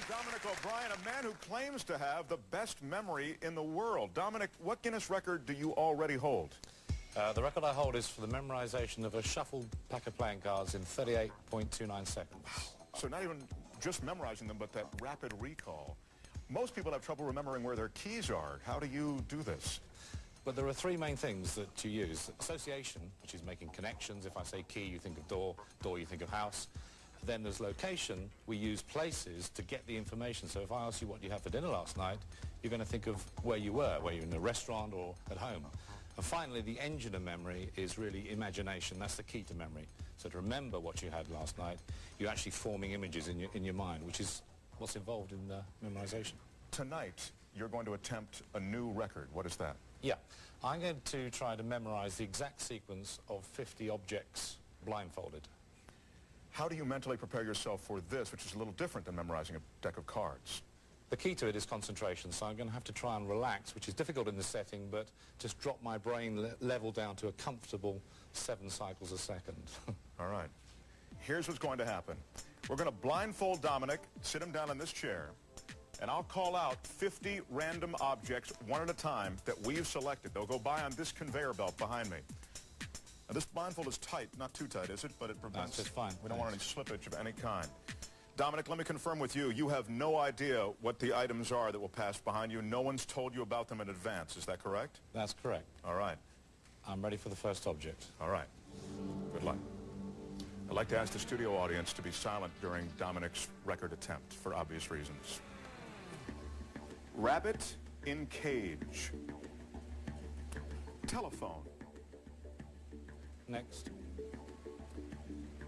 Dominic O'Brien, a man who claims to have the best memory in the world. Dominic, what Guinness record do you already hold? The record I hold is for the memorization of a shuffled pack of playing cards in 38.29 seconds. So not even just memorizing them, but that rapid recall. Most people have trouble remembering where their keys are. How do you do this? But there are three main things that you use. Association, which is making connections. If I say key, you think of door, door, you think of house. Then there's location. We use places to get the information. So if I ask you what you had for dinner last night, you're going to think of where you were in a restaurant or at home. And finally, the engine of memory is really imagination. That's the key to memory. So to remember what you had last night, you're actually forming images in your mind, which is what's involved in memorization. Tonight, you're going to attempt a new record. What is that? Yeah. I'm going to try to memorize the exact sequence of 50 objects blindfolded. How do you mentally prepare yourself for this, which is a little different than memorizing a deck of cards? The key to it is concentration, so I'm going to have to try and relax, which is difficult in this setting, but just drop my brain level down to a comfortable 7 cycles a second. All right. Here's what's going to happen. We're going to blindfold Dominic, sit him down in this chair, and I'll call out 50 random objects, one at a time, that we've selected. They'll go by on this conveyor belt behind me. Now, this blindfold is tight, not too tight, is it? But it prevents... That's just fine. We don't want any slippage of any kind. Dominic, let me confirm with you. You have no idea what the items are that will pass behind you. No one's told you about them in advance. Is that correct? That's correct. All right. I'm ready for the first object. All right. Good luck. I'd like to ask the studio audience to be silent during Dominic's record attempt for obvious reasons. Rabbit in cage. Telephone. Next.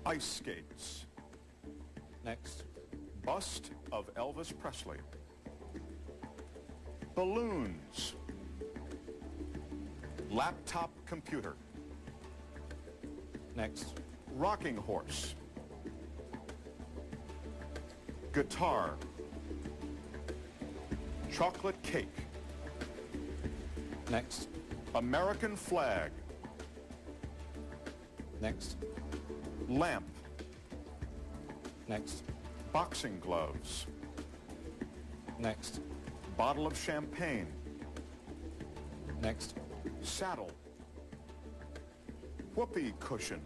Ice skates. Next. Bust of Elvis Presley. Balloons. Laptop computer. Next. Rocking horse. Guitar. Chocolate cake. Next. American flag. Next. Lamp. Next. Boxing gloves. Next. Bottle of champagne. Next. Saddle. Whoopee cushion.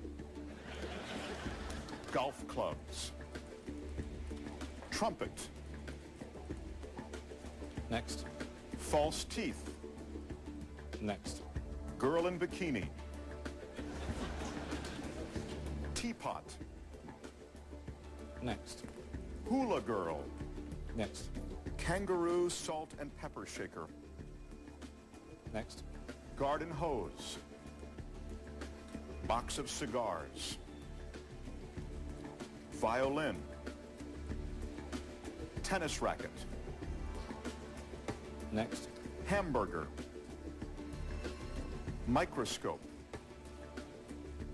Golf clubs. Trumpet. Next. False teeth. Next. Girl in bikini. Teapot. Next. Hula girl. Next. Kangaroo salt and pepper shaker. Next. Garden hose. Box of cigars. Violin. Tennis racket. Next. Hamburger. Microscope.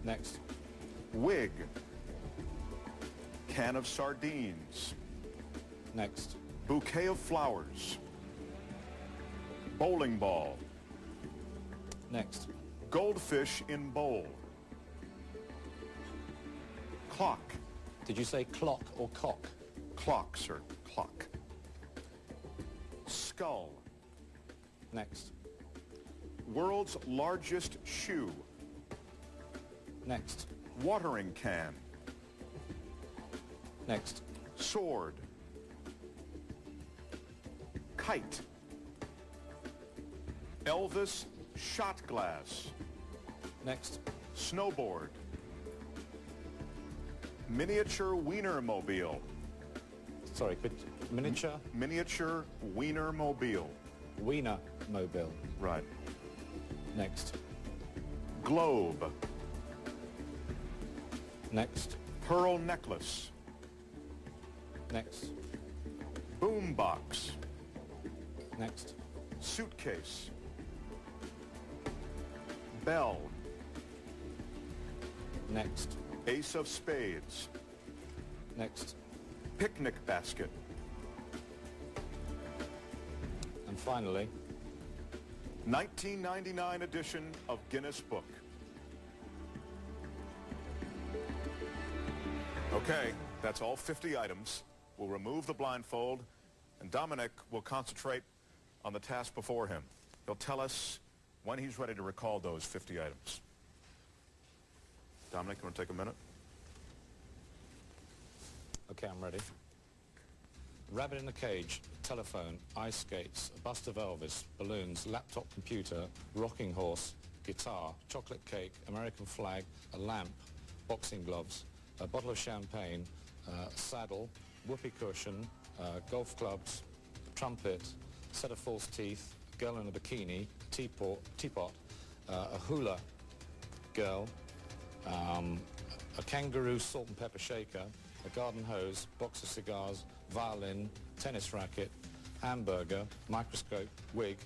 Next. Wig. Can of sardines. Next. Bouquet of flowers. Bowling ball. Next. Goldfish in bowl. Clock. Did you say clock or cock? Clock, sir. Clock. Skull. Next. World's largest shoe. Next. Watering can. Next. Sword. Kite. Elvis shot glass. Next. Snowboard. Miniature Wienermobile. Sorry, miniature? Miniature Wienermobile. Wiener mobile. Right. Next. Globe. Next. Pearl necklace. Next. Boombox. Next. Suitcase. Bell. Next. Ace of spades. Next. Picnic basket. And finally, 1999 edition of Guinness Book. Okay, that's all 50 items. will remove the blindfold, and Dominic will concentrate on the task before him. He'll tell us when he's ready to recall those 50 items. Dominic, you want to take a minute? Okay, I'm ready. Rabbit in a cage, telephone, ice skates, a bust of Elvis, balloons, laptop computer, rocking horse, guitar, chocolate cake, American flag, a lamp, boxing gloves, a bottle of champagne, a saddle, whoopee cushion, golf clubs, a trumpet, set of false teeth, a girl in a bikini, a teapot, a hula girl, a kangaroo salt and pepper shaker, a garden hose, box of cigars, violin, tennis racket, hamburger, microscope, wig,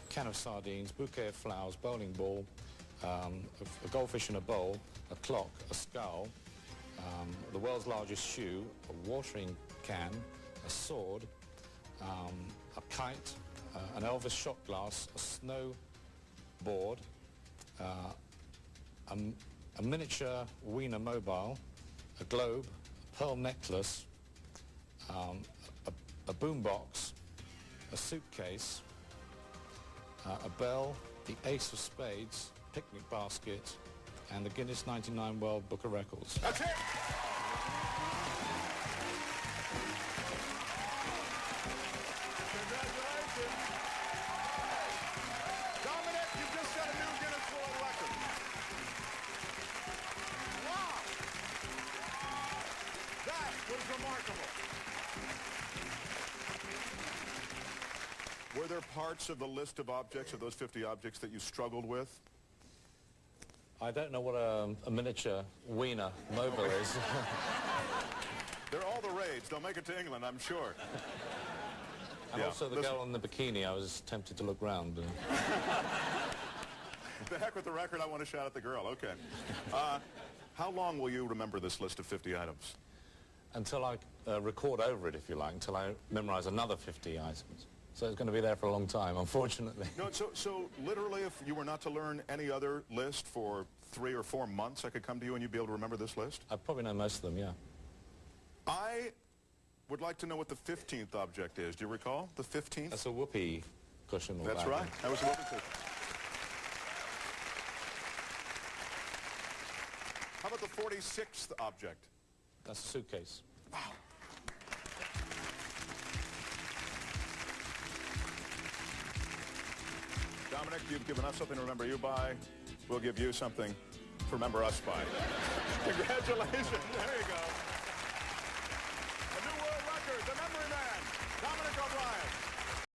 can of sardines, bouquet of flowers, bowling ball, a goldfish in a bowl, a clock, a skull, the world's largest shoe, a watering can, a sword, a kite, an Elvis shot glass, a snowboard, a miniature Wiener mobile, a globe, a pearl necklace, a boombox, a suitcase, a bell, the ace of spades, picnic basket, and the Guinness 99 World Book of Records. That's it! Congratulations! Dominic, you just got a new Guinness World Record. Wow! That was remarkable. Were there parts of the list of objects, of those 50 objects, that you struggled with? I don't know what a miniature Wiener mobile is. They're all the rage. They'll make it to England, I'm sure. And also the girl in the bikini, I was tempted to look round. The heck with the record, I want to shout at the girl. Okay. How long will you remember this list of 50 items? Until I record over it, if you like, until I memorize another 50 items. So it's going to be there for a long time, unfortunately. No, so literally, if you were not to learn any other list for 3 or 4 months, I could come to you and you'd be able to remember this list? I probably know most of them, yeah. I would like to know what the 15th object is. Do you recall the 15th? That's a whoopee cushion. That's right. That was a whoopee cushion. How about the 46th object? That's a suitcase. Wow. Dominic, you've given us something to remember you by. We'll give you something to remember us by. Congratulations. There you go.